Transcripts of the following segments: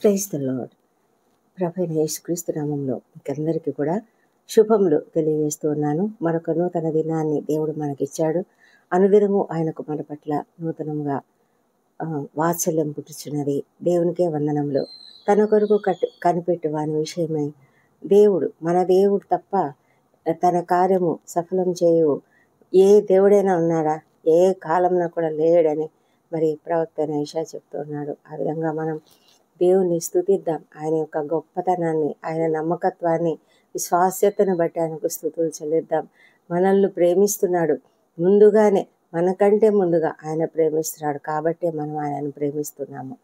Praise the lord. ప్రభువైన యేసుక్రీస్తు నామంలో మీకందరికీ కూడా శుభములు తెలియజేస్తూ ఉన్నాను. మరొక నూతన దినాన్ని దేవుడు మనకిచ్చాడు. అనుదినము ఆయనకు మన పట్ల నూతనంగా వాత్సల్యం పుట్టుచున్నది. దేవునికే వందనములు. తన కొరకు కనిపెట్టు వాని విషయమై మన దేవుడు తప్ప తన కార్యము సఫలం చేయు ఏ దేవుడైనా ఉన్నాడా? ఏ కాలంలో కూడా లేడని మరి ప్రవక్త యెషయా చెప్తూ ఉన్నాడు. ఆ విధంగా మనం దేవుణ్ణి స్తుతిద్దాం. ఆయన యొక్క గొప్పతనాన్ని, ఆయన నమ్మకత్వాన్ని, విశ్వాస్యతను బట్టి ఆయనకు స్తుతులు చెల్లిద్దాం. మనల్ని ప్రేమిస్తున్నాడు. ముందుగానే, మనకంటే ముందుగా ఆయన ప్రేమిస్తున్నాడు. కాబట్టే మనం ఆయనను ప్రేమిస్తున్నాము.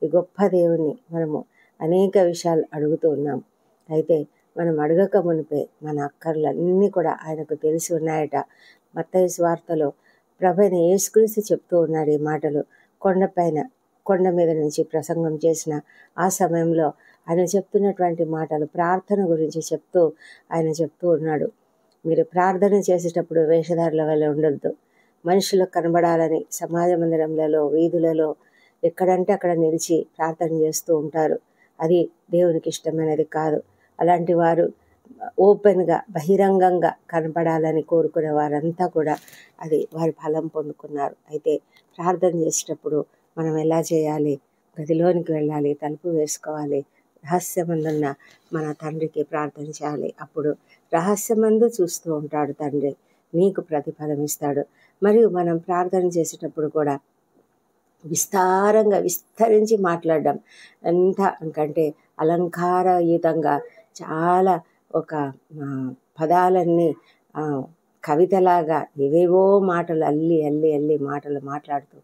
ఈ గొప్ప దేవుణ్ణి మనము అనేక విషయాలు అడుగుతూ ఉన్నాం. అయితే మనం అడగక మునిపే మన అక్కర్లన్నీ కూడా ఆయనకు తెలిసి ఉన్నాయట. మత్తయి సువార్తలో ప్రభువైన యేసుక్రీస్తు చెప్తూ ఉన్నాడు ఈ మాటలు. కొండ మీద నుంచి ప్రసంగం చేసిన ఆ సమయంలో ఆయన చెప్తున్నటువంటి మాటలు ప్రార్థన గురించి ఆయన చెప్తూ ఉన్నాడు. మీరు ప్రార్థన చేసేటప్పుడు వేషధారుల వల్ల ఉండొద్దు. మనుషులకు కనబడాలని సమాజ మందిరంలలో, వీధులలో ఎక్కడంటే అక్కడ నిలిచి ప్రార్థన చేస్తూ ఉంటారు. అది దేవునికి ఇష్టమైనది కాదు. అలాంటి వారు ఓపెన్గా, బహిరంగంగా కనపడాలని కోరుకునే వారంతా కూడా అది వారి ఫలం పొందుకున్నారు. అయితే ప్రార్థన చేసేటప్పుడు మనం ఎలా చేయాలి? గదిలోనికి వెళ్ళాలి, తలుపు వేసుకోవాలి, రహస్యమందున్న మన తండ్రికి ప్రార్థన చేయాలి. అప్పుడు రహస్యమందు చూస్తూ ఉంటాడు తండ్రి, నీకు ప్రతిఫలం ఇస్తాడు. మరియు మనం ప్రార్థన చేసేటప్పుడు కూడా విస్తరించి మాట్లాడడం ఎందుకంటే అలంకారయుతంగా చాలా ఒక పదాలన్నీ కవితలాగా ఏవేవో మాటలు అల్లి మాటలు మాట్లాడుతూ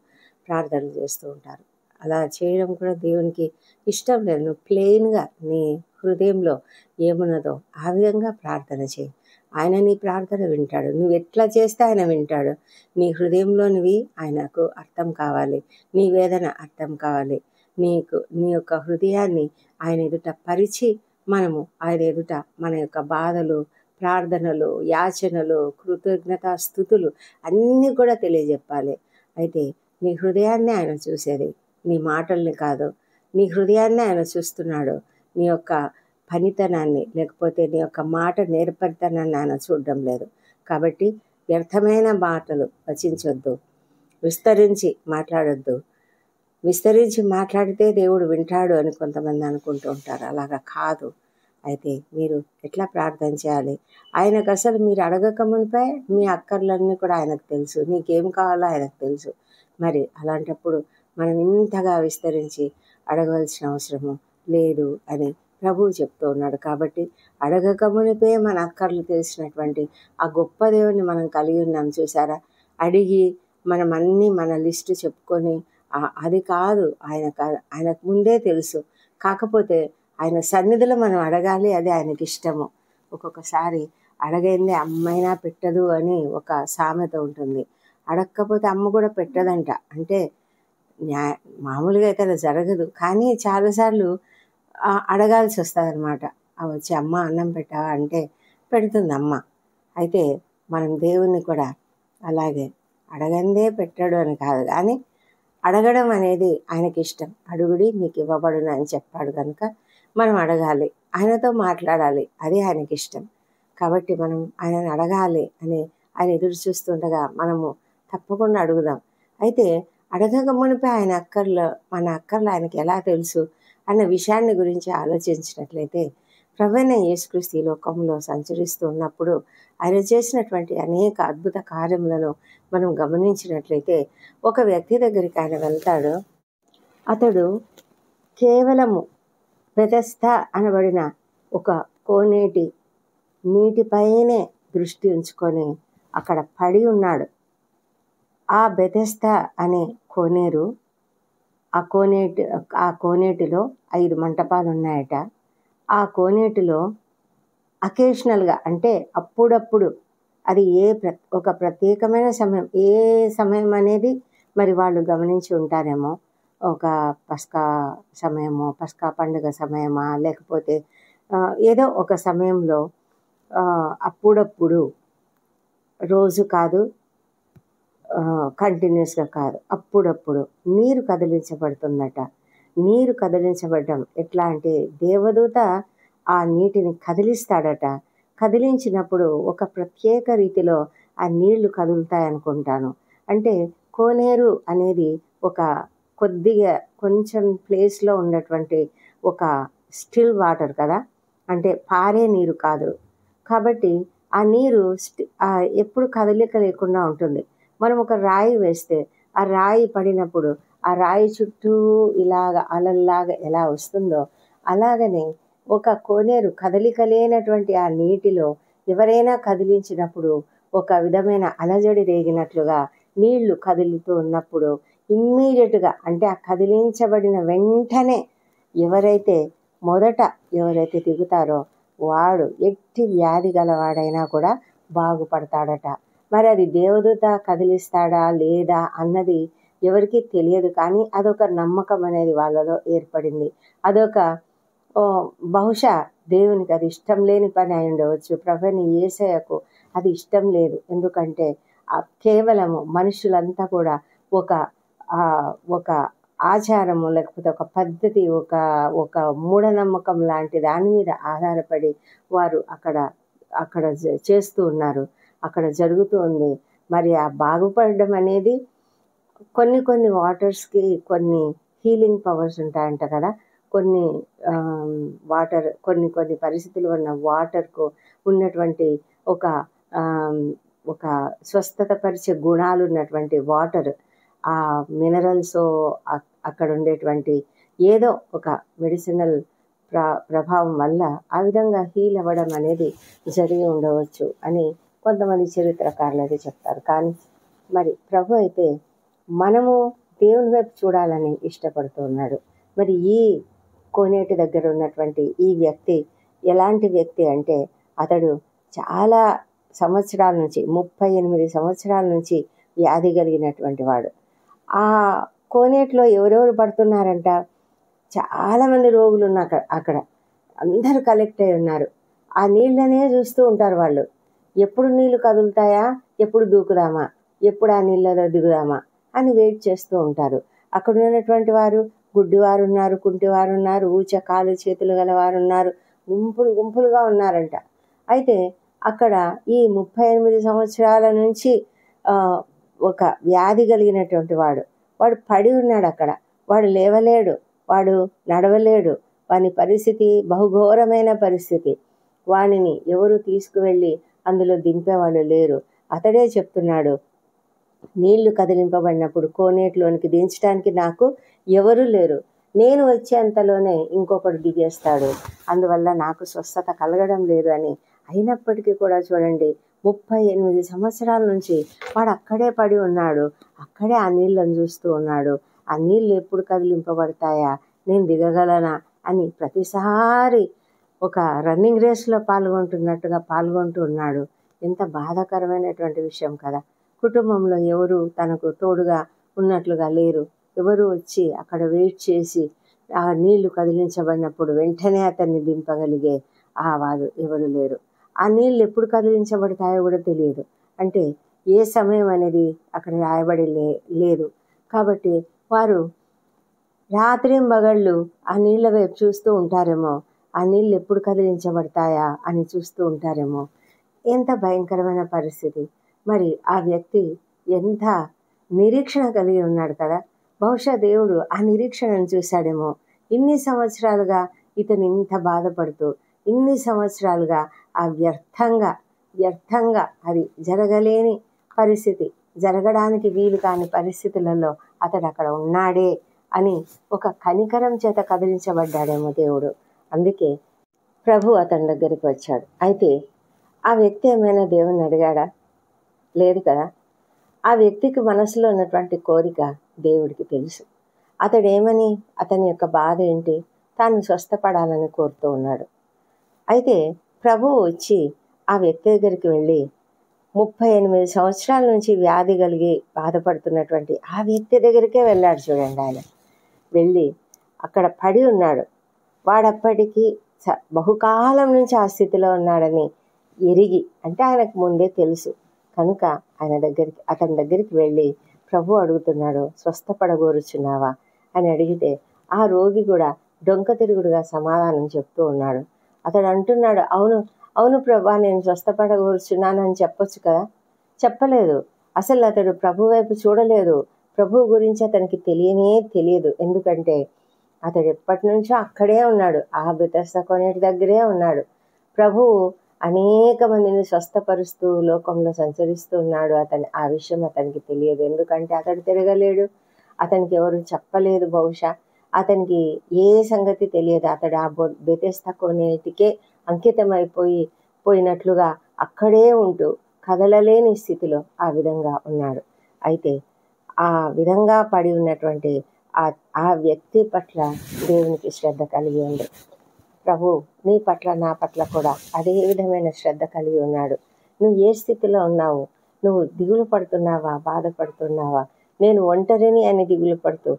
ప్రార్థన చేస్తూ ఉంటారు. అలా చేయడం కూడా దేవునికి ఇష్టం లేదు. నువ్వు ప్లెయిన్గా నీ హృదయంలో ఏమున్నదో ఆ విధంగా ప్రార్థన చేయి. ఆయన నీ ప్రార్థన వింటాడు. నువ్వు ఎట్లా చేస్తే ఆయన వింటాడు. నీ హృదయంలోనివి ఆయనకు అర్థం కావాలి. నీ వేదన అర్థం కావాలి. నీ యొక్క హృదయాన్ని ఆయన ఎదుట పరిచి మనము ఆయన ఎదుట మన యొక్క బాధలు, ప్రార్థనలు, యాచనలు, కృతజ్ఞతా స్తుతులు అన్నీ కూడా తెలియజెప్పాలి. అయితే నీ హృదయాన్ని ఆయన చూసేది, నీ మాటల్ని కాదు. నీ హృదయాన్ని ఆయన చూస్తున్నాడు. నీ యొక్క పనితనాన్ని, లేకపోతే నీ యొక్క మాట నేర్పరితనాన్ని ఆయన చూడడం లేదు. కాబట్టి వ్యర్థమైన మాటలు వచించొద్దు. విస్తరించి మాట్లాడొద్దు. విస్తరించి మాట్లాడితే దేవుడు వింటాడు అని కొంతమంది అనుకుంటూ ఉంటారు. అలాగా కాదు. అయితే మీరు ఎట్లా ప్రార్థన చేయాలి? ఆయనకు అసలు మీరు అడగక మునిపే మీ అక్కర్లన్నీ కూడా ఆయనకు తెలుసు. నీకేం కావాలో ఆయనకు తెలుసు. మరి అలాంటప్పుడు మనం ఇంతగా విస్తరించి అడగవలసిన అవసరము లేదు అని ప్రభువు చెప్తూ ఉన్నాడు. కాబట్టి అడగక మునిపే మన అక్కర్లు తెలిసినటువంటి ఆ గొప్ప దేవుని మనం కలిగి ఉన్నాం. చూసారా? అడిగి మనం అన్నీ మన లిస్టు చెప్పుకొని అది కాదు. ఆయనకు ముందే తెలుసు. కాకపోతే ఆయన సన్నిధిలో మనం అడగాలి. అది ఆయనకి ఇష్టము. ఒక్కొక్కసారి అడగైంది అమ్మైనా పెట్టదు అని ఒక సామెత ఉంటుంది. అడగకపోతే అమ్మ కూడా పెట్టదంట. అంటే మామూలుగా అయితే అలా జరగదు. కానీ చాలాసార్లు అడగాల్సి వస్తుంది అనమాట. వచ్చి అమ్మ అన్నం పెట్టావా అంటే పెడుతుంది అమ్మ. అయితే మనం దేవుణ్ణి కూడా అలాగే అడగందే పెట్టాడు అని కాదు, కానీ అడగడం అనేది ఆయనకి ఇష్టం. అడుగుడి మీకు ఇవ్వబడును అని చెప్పాడు కనుక మనం అడగాలి, ఆయనతో మాట్లాడాలి. అది ఆయనకి ఇష్టం. కాబట్టి మనం ఆయనను అడగాలి అని ఆయన ఎదురు చూస్తుండగా మనము తప్పకుండా అడుగుదాం. అయితే అడగక మునిపే మన అక్కర్లు ఆయనకి ఎలా తెలుసు అన్న విషయాన్ని గురించి ఆలోచించినట్లయితే, ప్రభువైన యేసుక్రీస్తు ఈ లోకంలో సంచరిస్తూ ఉన్నప్పుడు ఆయన చేసినటువంటి అనేక అద్భుత కార్యములను మనం గమనించినట్లయితే, ఒక వ్యక్తి దగ్గరికి ఆయన వెళ్తాడు. అతడు కేవలము బెతెస్దా అనబడిన ఒక కోనేటి నీటిపైనే దృష్టి ఉంచుకొని అక్కడ పడి ఉన్నాడు. ఆ బెతెస్దా అనే కోనేరు, ఆ కోనేటిలో 5 మంటపాలు ఉన్నాయట. ఆ కోనేటిలో అకేషనల్గా, అంటే అప్పుడప్పుడు, అది ఒక ప్రత్యేకమైన సమయం, ఏ సమయం అనేది మరి వాళ్ళు గమనించి ఉంటారేమో. ఒక పస్కా సమయమో, పస్కా పండుగ సమయమా, లేకపోతే ఏదో ఒక సమయంలో అప్పుడప్పుడు, రోజు కాదు, కంటిన్యూస్గా కాదు, అప్పుడప్పుడు నీరు కదిలించబడుతుందట. నీరు కదిలించబడ్డం. ఎట్లా అంటే దేవదూత ఆ నీటిని కదిలిస్తాడట. కదిలించినప్పుడు ఒక ప్రత్యేక రీతిలో ఆ నీళ్లు కదులుతాయనుకుంటాను. అంటే కోనేరు అనేది ఒక కొద్దిగా కొంచెం ప్లేస్లో ఉన్నటువంటి ఒక స్టిల్ వాటర్ కదా, అంటే పారే నీరు కాదు. కాబట్టి ఆ నీరు ఎప్పుడు కదలిక లేకుండా ఉంటుంది. మనం ఒక రాయి వేస్తే ఆ రాయి పడినప్పుడు ఆ రాయి చుట్టూ ఇలాగ అలల్లాగా ఎలా వస్తుందో, అలాగనే ఒక కోనేరు కదలిక లేనటువంటి ఆ నీటిలో ఎవరైనా కదిలించినప్పుడు ఒక విధమైన అలజడి రేగినట్లుగా నీళ్లు కదులుతూ ఉన్నప్పుడు ఇమ్మీడియట్గా, అంటే ఆ కదిలించబడిన వెంటనే ఎవరైతే దిగుతారో వాడు ఎట్టి వ్యాధి గలవాడైనా కూడా బాగుపడతాడట. మరి అది దేవదూత కదిలిస్తాడా లేదా అన్నది ఎవరికీ తెలియదు, కానీ అదొక నమ్మకం అనేది వాళ్ళలో ఏర్పడింది. అదొక బహుశా దేవునికి అది ఇష్టం లేని పని అయి ఉండవచ్చు. ప్రభువైన యేసయ్యకు అది ఇష్టం లేదు. ఎందుకంటే కేవలము మనుషులంతా కూడా ఒక ఆచారము, లేకపోతే ఒక పద్ధతి, ఒక మూఢనమ్మకం లాంటి దాని మీద ఆధారపడి వారు అక్కడ చేస్తూ ఉన్నారు. అక్కడ జరుగుతూ ఉంది. మరి ఆ బాగుపడడం అనేది కొన్ని వాటర్స్కి కొన్ని హీలింగ్ పవర్స్ ఉంటాయంట కదా. కొన్ని వాటర్, కొన్ని పరిస్థితులు ఉన్న వాటర్కు ఉన్నటువంటి ఒక స్వస్థత పరిచే గుణాలు ఉన్నటువంటి వాటర్, ఆ మినరల్స్ అక్కడ ఉండేటువంటి ఏదో ఒక మెడిసినల్ ప్రభావం వల్ల ఆ విధంగా హీల్ అవ్వడం అనేది జరిగి ఉండవచ్చు అని కొంతమంది చరిత్రకారులు అయితే చెప్తారు. కానీ మరి ప్రభు అయితే మనము దేవుని వైపు చూడాలని ఇష్టపడుతూ ఉన్నాడు. మరి ఈ కోనేటి దగ్గర ఉన్నటువంటి ఈ వ్యక్తి ఎలాంటి వ్యక్తి అంటే, అతడు చాలా సంవత్సరాల నుంచి 38 సంవత్సరాల నుంచి వ్యాధి కలిగినటువంటి వాడు. ఆ కోనేటిలో ఎవరెవరు పడుతున్నారంట, చాలామంది రోగులు ఉన్నారు అక్కడ. అందరూ కలెక్ట్ అయి ఉన్నారు. ఆ నీళ్ళనే చూస్తూ ఉంటారు వాళ్ళు. ఎప్పుడు నీళ్ళు కదులుతాయా, ఎప్పుడు దూకుదామా, ఎప్పుడు ఆ నీళ్ళలో దిగుదామా అని వెయిట్ చేస్తూ ఉంటారు. అక్కడ ఉన్నటువంటి వారు గుడ్డివారు ఉన్నారు, కుంటివారు ఉన్నారు, ఊచ కాలు చేతులు గలవారు ఉన్నారు, గుంపులుగా ఉన్నారంట. అయితే అక్కడ ఈ 38 సంవత్సరాల నుంచి ఒక వ్యాధి కలిగినటువంటి వాడు పడి ఉన్నాడు అక్కడ. వాడు లేవలేడు, వాడు నడవలేడు. వాని పరిస్థితి బహుఘోరమైన పరిస్థితి. వానిని ఎవరు తీసుకువెళ్ళి అందులో దింపేవాళ్ళు లేరు. అతడే చెప్తున్నాడు, నీళ్లు కదిలింపబడినప్పుడు కోనేటిలోనికి దించడానికి నాకు ఎవరు లేరు. నేను వచ్చేంతలోనే ఇంకొకడు దిగేస్తాడు. అందువల్ల నాకు స్వస్థత కలగడం లేదు అని. అయినప్పటికీ కూడా చూడండి, 38 సంవత్సరాల నుంచి వాడు అక్కడే పడి ఉన్నాడు. అక్కడే ఆ నీళ్ళను చూస్తూ ఉన్నాడు. ఆ నీళ్ళు ఎప్పుడు కదిలింపబడతాయా, నేను దిగగలనా అని ప్రతిసారి ఒక రన్నింగ్ రేస్లో పాల్గొంటూ ఉన్నాడు. ఎంత బాధాకరమైనటువంటి విషయం కదా. కుటుంబంలో ఎవరు తనకు తోడుగా ఉన్నట్లుగా లేరు. ఎవరు వచ్చి అక్కడ వెయిట్ చేసి ఆ నీళ్లు కదిలించబడినప్పుడు వెంటనే అతన్ని దింపగలిగే వారు ఎవరు లేరు. ఆ నీళ్ళు ఎప్పుడు కదిలించబడతాయో కూడా తెలియదు. అంటే ఏ సమయం అనేది అక్కడ రాయబడి లేదు. కాబట్టి వారు రాత్రింబగళ్ళు ఆ నీళ్ళ వైపు చూస్తూ ఉంటారేమో. ఆ నీళ్ళు ఎప్పుడు కదిలించబడతాయా అని చూస్తూ ఉంటారేమో. ఎంత భయంకరమైన పరిస్థితి. మరి ఆ వ్యక్తి ఎంత నిరీక్షణ కలిగి ఉన్నాడు కదా. బహుశా దేవుడు ఆ నిరీక్షణను చూశాడేమో. ఇన్ని సంవత్సరాలుగా ఇతను ఇంత బాధపడుతూ, ఇన్ని సంవత్సరాలుగా ఆ వ్యర్థంగా అది జరగలేని పరిస్థితి, జరగడానికి వీలు కాని పరిస్థితులలో అతడు అక్కడ ఉన్నాడే అని ఒక కనికరం చేత కదిలించబడ్డాడేమో దేవుడు. అందుకే ప్రభు అతని దగ్గరికి వచ్చాడు. అయితే ఆ వ్యక్తి ఏమైనా దేవుణ్ణి అడిగాడా? లేదు కదా. ఆ వ్యక్తికి మనసులో ఉన్నటువంటి కోరిక దేవుడికి తెలుసు. అతని యొక్క బాధ ఏంటి, తాను స్వస్థపడాలని కోరుతూ ఉన్నాడు. అయితే ప్రభువు వచ్చి ఆ వ్యక్తి దగ్గరికి వెళ్ళి 38 సంవత్సరాల నుంచి వ్యాధి కలిగి బాధపడుతున్నటువంటి ఆ వ్యక్తి దగ్గరికే వెళ్ళాడు. చూడండి, ఆయన వెళ్ళి అక్కడ పడి ఉన్నాడు. వాడప్పటికీ బహుకాలం నుంచి ఆ స్థితిలో ఉన్నాడని ఎరిగి, అంటే ఆయనకు ముందే తెలుసు కనుక అతని దగ్గరికి వెళ్ళి ప్రభు అడుగుతున్నాడు, స్వస్థపడగోరుచున్నావా అని అడిగితే ఆ రోగి కూడా డొంక తిరుగుడుగా సమాధానం చెప్తూ ఉన్నాడు. అతడు అంటున్నాడు, అవును అవును ప్రభా, నేను స్వస్థపడగూర్చున్నానని చెప్పొచ్చు కదా. చెప్పలేదు. అసలు అతడు ప్రభు వైపు చూడలేదు. ప్రభు గురించి అతనికి తెలియదు. ఎందుకంటే అతడు ఎప్పటి నుంచో అక్కడే ఉన్నాడు, ఆ బెతెస్దా కోనేటి దగ్గరే ఉన్నాడు. ప్రభువు అనేక మందిని స్వస్థపరుస్తూ లోకంలో సంచరిస్తూ ఉన్నాడు. ఆ విషయం అతనికి తెలియదు. ఎందుకంటే అతడు తిరగలేడు, అతనికి ఎవరు చెప్పలేదు. బహుశా అతనికి ఏ సంగతి తెలియదు. అతడు ఆ బెతెస్దా కోనేటికే పోయినట్లుగా అక్కడే ఉంటూ కదలలేని స్థితిలో ఆ విధంగా ఉన్నాడు. అయితే ఆ విధంగా పడి ఉన్నటువంటి ఆ వ్యక్తి పట్ల దేవునికి శ్రద్ధ కలిగి ఉంది. ప్రభు నీ పట్ల నా పట్ల కూడా అదే విధమైన శ్రద్ధ కలిగి ఉన్నాడు. నువ్వు ఏ స్థితిలో ఉన్నావు? నువ్వు దిగులు పడుతున్నావా? బాధపడుతున్నావా? నేను ఒంటరిని అని దిగులు పడుతూ,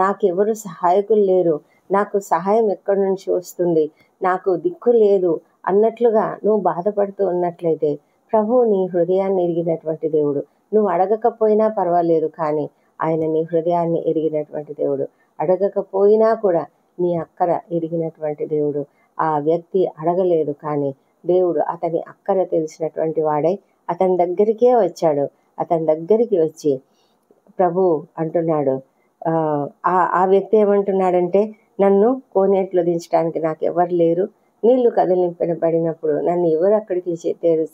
నాకెవరు సహాయకులు లేరు, నాకు సహాయం ఎక్కడి నుంచి వస్తుంది, నాకు దిక్కు లేదు అన్నట్లుగా నువ్వు బాధపడుతూ ఉన్నట్లయితే ప్రభు నీ హృదయాన్ని ఎరిగినటువంటి దేవుడు. నువ్వు అడగకపోయినా పర్వాలేదు, కానీ ఆయన నీ హృదయాన్ని ఎరిగినటువంటి దేవుడు. అడగకపోయినా కూడా నీ అక్కర ఎరిగినటువంటి దేవుడు. ఆ వ్యక్తి అడగలేదు, కానీ దేవుడు అతని అక్కర తెలిసినటువంటి వాడై అతని దగ్గరికే వచ్చాడు. అతని దగ్గరికి వచ్చి ప్రభు అంటున్నాడు, ఆ వ్యక్తి ఏమంటున్నాడంటే, నన్ను కోనేట్లో దించడానికి నాకు ఎవరు లేరు, నీళ్లు కదిలింపబడినప్పుడు నన్ను ఎవరు అక్కడికి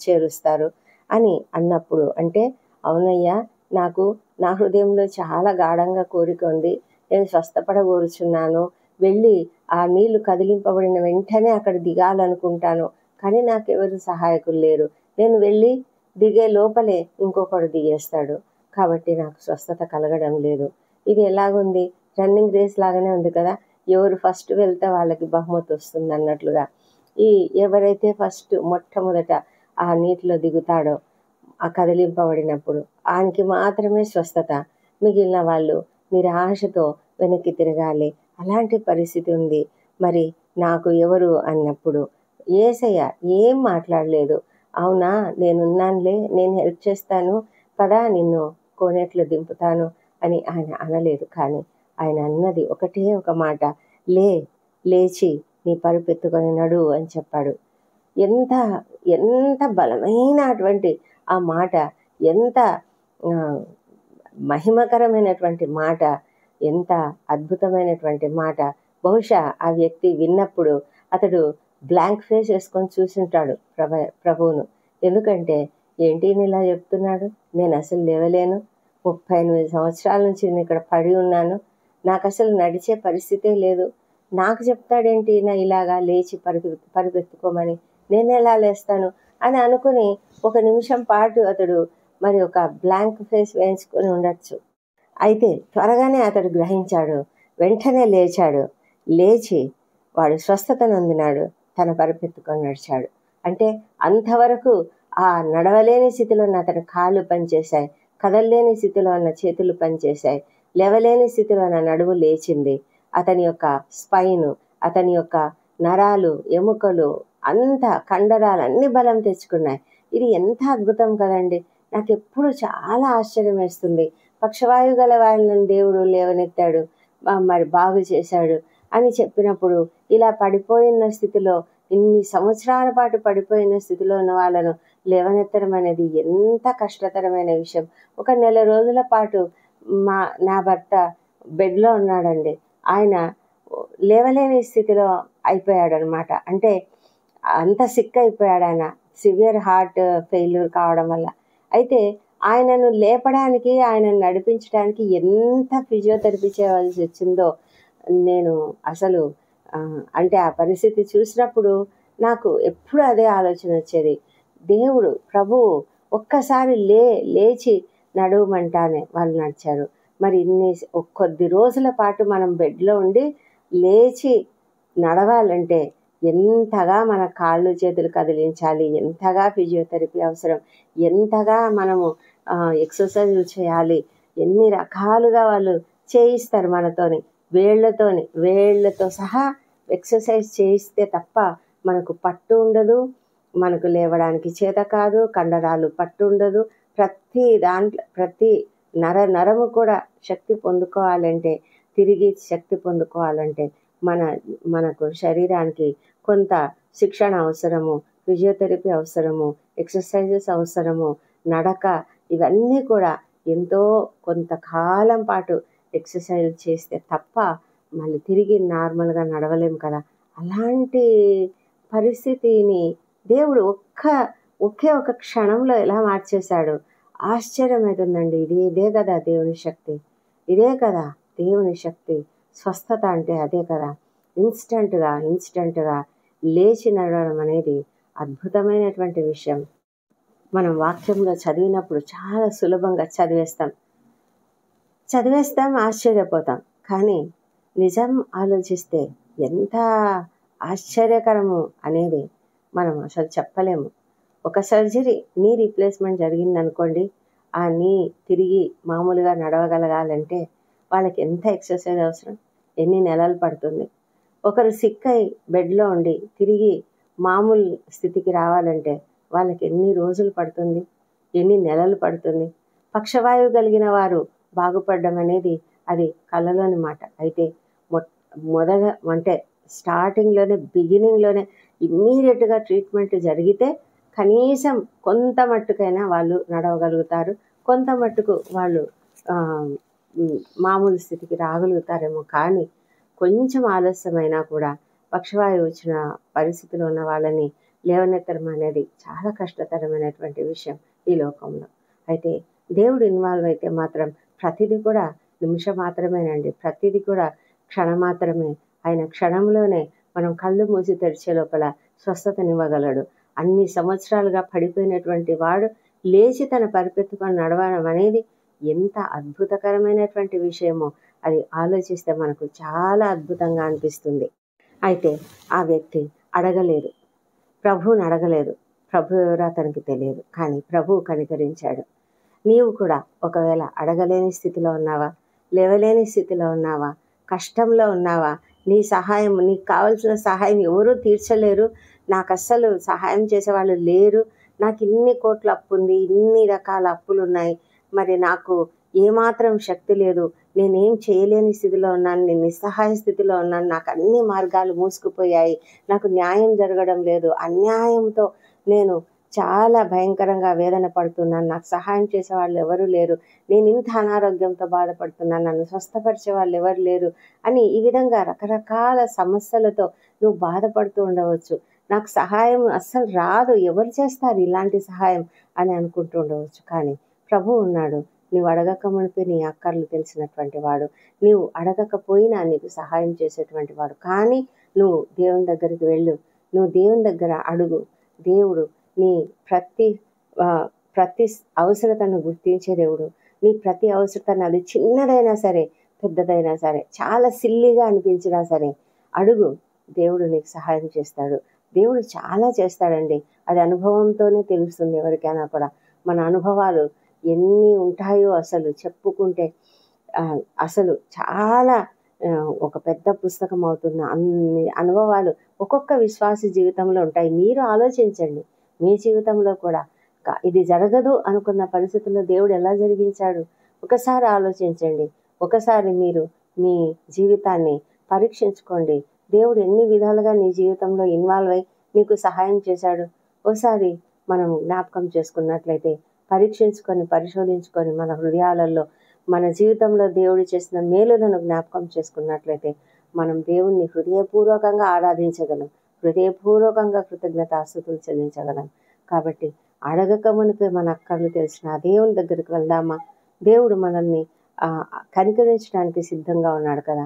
చేరుస్తారు అని అన్నప్పుడు, అంటే అవునయ్యా, నాకు నా హృదయంలో చాలా గాఢంగా కోరిక ఉంది, నేను స్వస్థపడగోరుచున్నాను, వెళ్ళి ఆ నీళ్లు కదిలింపబడిన వెంటనే అక్కడ దిగాలనుకుంటాను, కానీ నాకెవరు సహాయకులు లేరు, నేను వెళ్ళి దిగే లోపలే ఇంకొకడు దిగేస్తాడు, కాబట్టి నాకు స్వస్థత కలగడం లేదు. ఇది ఎలాగుంది? రన్నింగ్ రేస్ లాగానే ఉంది కదా. ఎవరు ఫస్ట్ వెళ్తే వాళ్ళకి బహుమతి వస్తుంది అన్నట్లుగా. ఎవరైతే మొట్టమొదట ఆ నీటిలో దిగుతాడో, ఆ కదిలింపబడినప్పుడు ఆయనకి మాత్రమే స్వస్థత. మిగిలిన వాళ్ళు నిరాశతో వెనక్కి తిరగాలి. అలాంటి పరిస్థితి ఉంది. మరి నాకు ఎవరు అన్నప్పుడు యేసయ్య ఏం మాట్లాడలేదు. అవునా, నేనున్నానులే, నేను హెల్ప్ చేస్తాను కదా, నిన్ను కోనేట్లో దింపుతాను అని ఆయన అనలేదు. కానీ ఆయన అన్నది ఒకటే ఒక మాట, లేచి నీ పరుపెత్తుకొని నడు అని చెప్పాడు. ఎంత ఎంత బలమైనటువంటి ఆ మాట, ఎంత మహిమకరమైనటువంటి మాట, ఎంత అద్భుతమైనటువంటి మాట. బహుశా ఆ వ్యక్తి విన్నప్పుడు అతడు బ్లాంక్ ఫేస్ వేసుకొని చూసుంటాడు ప్రభువును. ఎందుకంటే ఏంటి ఇలా చెప్తున్నాడు, నేను అసలు లేవలేను, 38 సంవత్సరాల నుంచి నేను ఇక్కడ పడి ఉన్నాను, నాకు అసలు నడిచే పరిస్థితే లేదు, నాకు చెప్తాడేంటి నా ఇలాగా లేచి పరుగెత్తుకోమని, నేను ఎలా లేస్తాను అని అనుకుని ఒక నిమిషం పాటు అతడు మరి ఒక బ్లాంక్ ఫేస్ వేయించుకొని ఉండొచ్చు. అయితే త్వరగానే అతడు గ్రహించాడు, వెంటనే లేచి వాడు స్వస్థత నొందినాడు, తన పరుపెత్తుకొని నడిచాడు. అంటే అంతవరకు ఆ నడవలేని స్థితిలో ఉన్న అతని కాళ్ళు పనిచేశాయి, కదలలేని స్థితిలో ఉన్న చేతులు పనిచేశాయి, లేవలేని స్థితిలో ఉన్న నడుము లేచింది. అతని యొక్క స్పైను, అతని యొక్క నరాలు, ఎముకలు, కండరాలు అన్ని బలం తెచ్చుకున్నాయి. ఇది ఎంత అద్భుతం కదండి. నాకు ఎప్పుడు చాలా ఆశ్చర్యం వేస్తుంది. పక్షవాయువు గల వాళ్ళని దేవుడు లేవనెత్తాడు, మరి బాగు చేశాడు అని చెప్పినప్పుడు, ఇలా పడిపోయిన స్థితిలో, ఇన్ని సంవత్సరాల పాటు పడిపోయిన స్థితిలో ఉన్న వాళ్ళను లేవనెత్తడం అనేది ఎంత కష్టతరమైన విషయం. ఒక నెల రోజుల పాటు నా భర్త బెడ్లో ఉన్నాడండి. ఆయన లేవలేని స్థితిలో అయిపోయాడు అనమాట. అంటే అంత సిక్ అయిపోయాడు ఆయన, సివియర్ హార్ట్ ఫెయిల్యూర్ కావడం వల్ల. అయితే ఆయనను లేపడానికి, ఆయనను నడిపించడానికి ఎంత ఫిజియోథెరపీ చేయవలసి వచ్చిందో నేను అసలు అంటే ఆ పరిస్థితి చూసినప్పుడు నాకు ఎప్పుడు అదే ఆలోచన వచ్చేది. దేవుడు ప్రభువు ఒక్కసారి లేచి నడవమంటానే వాళ్ళు నడిచారు. మరి కొద్ది రోజుల పాటు మనం బెడ్లో ఉండి లేచి నడవాలంటే ఎంతగా మన కాళ్ళు చేతులు కదిలించాలి, ఎంతగా ఫిజియోథెరపీ అవసరం, ఎంతగా మనము ఎక్సర్సైజులు చేయాలి, ఎన్ని రకాలుగా వాళ్ళు చేయిస్తారు మనతోని, వేళ్ళతో సహా ఎక్సర్సైజ్ చేయిస్తే తప్ప మనకు పట్టు ఉండదు, మనకు లేవడానికి చేత కాదు, కండరాలు పట్టు ఉండదు. ప్రతి నరము కూడా శక్తి పొందుకోవాలంటే తిరిగి శక్తి పొందుకోవాలంటే మనకు శరీరానికి కొంత శిక్షణ అవసరము, ఫిజియోథెరపీ అవసరము, ఎక్సర్సైజెస్ అవసరము, నడక, ఇవన్నీ కూడా ఎంతో కొంతకాలం పాటు ఎక్సర్సైజ్ చేస్తే తప్ప మళ్ళీ తిరిగి నార్మల్గా నడవలేము కదా. అలాంటి పరిస్థితిని దేవుడు ఒకే ఒక క్షణంలో ఎలా మార్చేశాడు. ఆశ్చర్యం అవుతుందండి. ఇదే కదా దేవుని శక్తి, ఇదే కదా దేవుని శక్తి. స్వస్థత అంటే అదే కదా. ఇన్స్టంట్గా లేచి నడవడం అనేది అద్భుతమైనటువంటి విషయం. మనం వాక్యంలో చదివినప్పుడు చాలా సులభంగా చదివేస్తాం, ఆశ్చర్యపోతాం. కానీ నిజం ఆలోచిస్తే ఎంత ఆశ్చర్యకరము అనేది మనం అసలు చెప్పలేము. ఒక సర్జరీ, నీ రీప్లేస్మెంట్ జరిగిందనుకోండి, ఆ నీ తిరిగి మామూలుగా నడవగలగాలంటే వాళ్ళకి ఎంత ఎక్సర్సైజ్ అవసరం, ఎన్ని నెలలు పడుతుంది. ఒకరు సిక్ అయి బెడ్లో ఉండి తిరిగి మామూలు స్థితికి రావాలంటే వాళ్ళకి ఎన్ని రోజులు పడుతుంది, ఎన్ని నెలలు పడుతుంది. పక్షవాయువు కలిగిన వారు బాగుపడడం అనేది అది కళ్ళలోని మాట. అయితే బిగినింగ్లోనే ఇమ్మీడియట్గా ట్రీట్మెంట్ జరిగితే కనీసం కొంత మట్టుకైనా వాళ్ళు నడవగలుగుతారు, కొంత మట్టుకు వాళ్ళు మామూలు స్థితికి రాగలుగుతారేమో. కానీ కొంచెం ఆలస్యమైనా కూడా పక్షవాయువు వచ్చిన పరిస్థితిలో ఉన్న వాళ్ళని లేవనెత్తడం అనేది చాలా కష్టతరమైనటువంటి విషయం ఈ లోకంలో. అయితే దేవుడు ఇన్వాల్వ్ అయితే మాత్రం ప్రతిదీ కూడా నిమిషం మాత్రమేనండి, ప్రతిదీ కూడా క్షణం మాత్రమే. ఆయన క్షణంలోనే మనం కళ్ళు మూసి తెరిచే లోపల స్వస్థతనివ్వగలడు. అన్ని సంవత్సరాలుగా పడిపోయినటువంటి వాడు లేచి తన పరిపెత్తుకొని నడవడం అనేది ఎంత అద్భుతకరమైనటువంటి విషయమో అది ఆలోచిస్తే మనకు చాలా అద్భుతంగా అనిపిస్తుంది. అయితే ఆ వ్యక్తి అడగలేదు, ప్రభువుని అడగలేదు, ప్రభు ఎవరో అతనికి తెలియదు. కానీ ప్రభువు కనికరించాడు. నీవు కూడా ఒకవేళ అడగలేని స్థితిలో ఉన్నావా, లేవలేని స్థితిలో ఉన్నావా, కష్టంలో ఉన్నావా, నీకు కావాల్సిన సహాయం ఎవరూ తీర్చలేరు, నాకు అస్సలు సహాయం చేసేవాళ్ళు లేరు, నాకు ఇన్ని కోట్ల అప్పు ఉంది, ఇన్ని రకాల అప్పులు ఉన్నాయి, మరి నాకు ఏమాత్రం శక్తి లేదు, నేనేం చేయలేని స్థితిలో ఉన్నాను, నేను నిస్సహాయ స్థితిలో ఉన్నాను, నాకు అన్ని మార్గాలు మూసుకుపోయాయి, నాకు న్యాయం జరగడం లేదు, అన్యాయంతో నేను చాలా భయంకరంగా వేదన పడుతున్నాను, నాకు సహాయం చేసే వాళ్ళు ఎవరు లేరు, నేను ఇంత అనారోగ్యంతో బాధపడుతున్నాను, నన్ను స్వస్థపరిచే వాళ్ళు ఎవరు లేరు అని ఈ విధంగా రకరకాల సమస్యలతో నువ్వు బాధపడుతూ ఉండవచ్చు. నాకు సహాయం అస్సలు రాదు, ఎవరు చేస్తారు ఇలాంటి సహాయం అని అనుకుంటూ ఉండవచ్చు. కానీ ప్రభువు ఉన్నాడు. నీవు అడగక మునిపే నీ అక్కర్లు తెలిసినటువంటి వాడు, నీవు అడగకపోయినా నీకు సహాయం చేసేటువంటి వాడు. కానీ నువ్వు దేవుని దగ్గరికి వెళ్ళు, నువ్వు దేవుని దగ్గర అడుగు. దేవుడు నీ ప్రతి అవసరతను గుర్తించే దేవుడు. నీ ప్రతి అవసరతను, అది చిన్నదైనా సరే పెద్దదైనా సరే, చాలా సిల్లిగా అనిపించినా సరే అడుగు, దేవుడు నీకు సహాయం చేస్తాడు. దేవుడు చాలా చేస్తాడండి. అది అనుభవంతోనే తెలుస్తుంది ఎవరికైనా కూడా. మన అనుభవాలు ఎన్ని ఉంటాయో అసలు చెప్పుకుంటే అసలు చాలా ఒక పెద్ద పుస్తకం అవుతున్న అన్ని అనుభవాలు ఒక్కొక్క విశ్వాస జీవితంలో ఉంటాయి. మీరు ఆలోచించండి, మీ జీవితంలో కూడా ఇది జరగదు అనుకున్న పరిస్థితుల్లో దేవుడు ఎలా జరిగించాడు ఒకసారి ఆలోచించండి. ఒకసారి మీరు మీ జీవితాన్ని పరీక్షించుకోండి. దేవుడు ఎన్ని విధాలుగా నీ జీవితంలో ఇన్వాల్వ్ అయి నీకు సహాయం చేశాడు ఒకసారి మనం జ్ఞాపకం చేసుకున్నట్లయితే, పరిశోధించుకొని మన హృదయాలలో మన జీవితంలో దేవుడు చేసిన మేలులను జ్ఞాపకం చేసుకున్నట్లయితే మనం దేవుణ్ణి హృదయపూర్వకంగా ఆరాధించగలం, హృదయపూర్వకంగా కృతజ్ఞతాస్తుతులు చెల్లించగలం. కాబట్టి అడగక మునిపే మన అక్కర్లు తెలిసిన దేవుని దగ్గరికి వెళ్దామా? దేవుడు మనల్ని కనికరించడానికి సిద్ధంగా ఉన్నాడు కదా.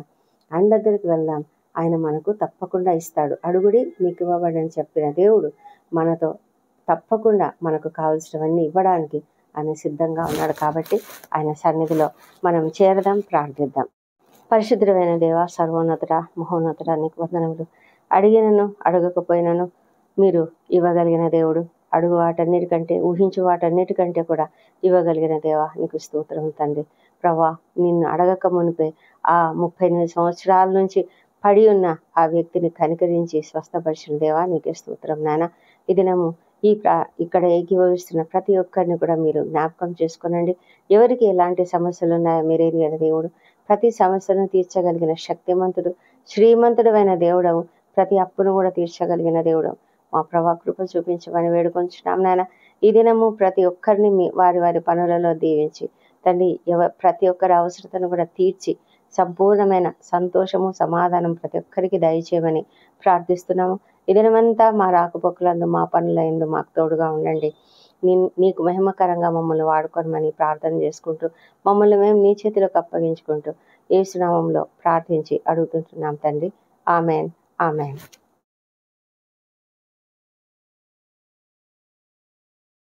ఆయన దగ్గరికి వెళ్దాం, ఆయన మనకు తప్పకుండా ఇస్తాడు. అడుగుడి మీకు ఇవ్వబడని చెప్పిన దేవుడు మనతో తప్పకుండా మనకు కావలసినవన్నీ ఇవ్వడానికి ఆయన సిద్ధంగా ఉన్నాడు. కాబట్టి ఆయన సన్నిధిలో మనం చేరదాం, ప్రార్థిద్దాం. పరిశుద్ధమైన దేవ, సర్వోన్నతుడ, మహోన్నతుడ, నీకు వందనములు. అడిగినను అడగకపోయినను మీరు ఇవ్వగలిగిన దేవుడు. అడుగు వాటన్నిటికంటే, ఊహించు వాటన్నిటికంటే కూడా ఇవ్వగలిగిన దేవా, నీకు స్తోత్రం తండ్రి. ప్రభా, నిన్ను అడగక మునిపే ఆ 38 సంవత్సరాల నుంచి పడి ఉన్న ఆ వ్యక్తిని కనికరించి స్వస్థపరిచిన దేవా, నీకే స్తోత్రం నాయన. ఈ దినము ఇక్కడ ఏకీభవిస్తున్న ప్రతి ఒక్కరిని కూడా మీరు జ్ఞాపకం చేసుకోనండి. ఎవరికి ఎలాంటి సమస్యలు ఉన్నాయో మీరే ఎరిగిన దేవుడు. ప్రతి సమస్యను తీర్చగలిగిన శక్తిమంతుడు, శ్రీమంతుడైన దేవుడవు, ప్రతి అప్పును కూడా తీర్చగలిగిన దేవుడు. మా ప్రభా కృప చూపించమని వేడుకొంచున్నాం నాయన. ఈ దినము ప్రతి ఒక్కరిని వారి వారి పనులలో దీవించి తండ్రి, ప్రతి ఒక్కరి అవసరతను కూడా తీర్చి సంపూర్ణమైన సంతోషము, సమాధానం ప్రతి ఒక్కరికి దయచేయమని ప్రార్థిస్తున్నాము. ఈ దినమంతా మా రాకపోకలందు, మా పనుల యందు మాకు తోడుగా ఉండండి. నీకు మహిమకరంగా మమ్మల్ని వాడుకోనమని ప్రార్థన చేసుకుంటూ, మమ్మల్ని మేము నీ చేతిలోకి అప్పగించుకుంటూ యేసు నామములో ప్రార్థించి అడుగుతుంటున్నాం తండ్రి. Amen, amen.